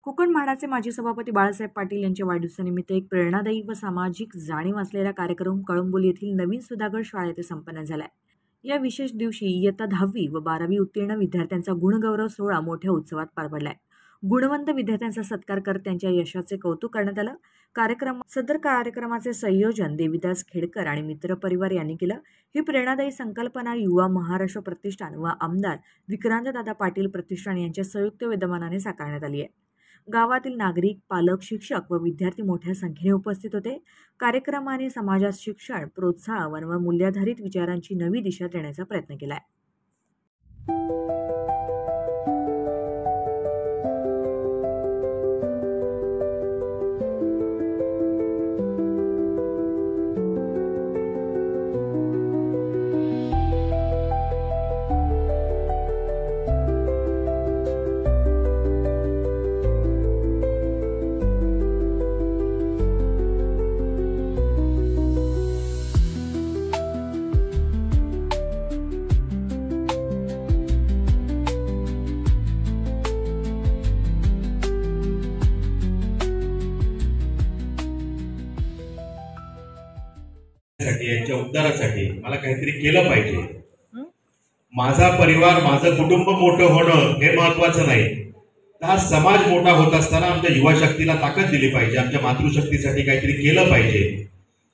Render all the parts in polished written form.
कोकण म्हाडाचे माजी सभापती बाळासाहेब पाटील यांच्या वाढदिवसानिमित्त एक प्रेरणादायी व सामाजिक जाणीव असलेला कार्यक्रम कळंबोली येथील नवीन सुधागड शाळा येथे संपन्न झालाय। या विशेष दिवशी इयत्ता 10वी व 12वी उत्तीर्ण विद्यार्थ्यांचा गुणगौरव सोहळा मोठ्या उत्सवात पार पडलाय। गुणवंत विद्यार्थ्यांचा सत्कार करत त्यांच्या यशाचे कौतुक करण्यात आलं। सदर कार्यक्रमाचे संयोजन देविदास खेडकर आणि मित्र परिवार यांनी केलं। ही प्रेरणादायी संकल्पना युवा महाराष्ट्र प्रतिष्ठान व आमदार विक्रांतदादा पाटील प्रतिष्ठान यांच्या संयुक्त विद्यमानाने साकारण्यात आली आहे। गावातील नागरिक, पालक, शिक्षक व विद्यार्थी मोठ्या संख्येने उपस्थित होते। कार्यक्रमाने समाजात शिक्षण, प्रोत्साहन व मूल्याधारित विचारांची नवी दिशा देण्याचा प्रयत्न केला आहे। यांच्या उद्धारासाठी मला काहीतरी केलं पाहिजे। माझा परिवार, माझं कुटुंब मोठं होणं हे महत्वाचं नाही, हा समाज मोठा होत असताना आमच्या युवा शक्तीला ताकद दिली पाहिजे, आमच्या मातृशक्तीसाठी काहीतरी केलं पाहिजे।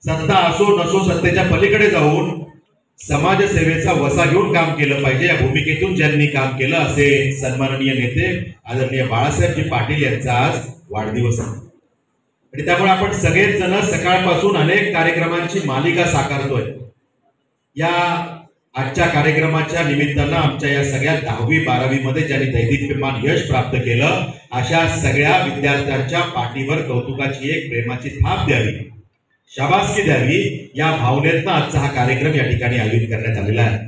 सत्ता असो नसो, सत्तेच्या पलीकडे जाऊन समाजसेवेचा वसा घेऊन काम केलं पाहिजे। या भूमिकेतून ज्यांनी काम केलं असे सन्माननीय नेते आदरणीय बाळासाहेबजी पाटील यांचा आज वाढदिवस आहे आणि त्यामुळे आपण सगळेच जण सकाळपासून अनेक कार्यक्रमांची मालिका साकारतोय। या आजच्या कार्यक्रमाच्या निमित्तानं आमच्या या सगळ्या 10वी 12वी मध्ये ज्यांनी दैदिप्यमान यश प्राप्त केलं अशा सगळ्या विद्यार्थ्यांच्या पाठीवर कौतुकाची एक प्रेमाची थाप द्यावी, शाबासकी द्यावी, या भावनेतनं आजचा हा कार्यक्रम या ठिकाणी आयोजित करण्यात आलेला आहे।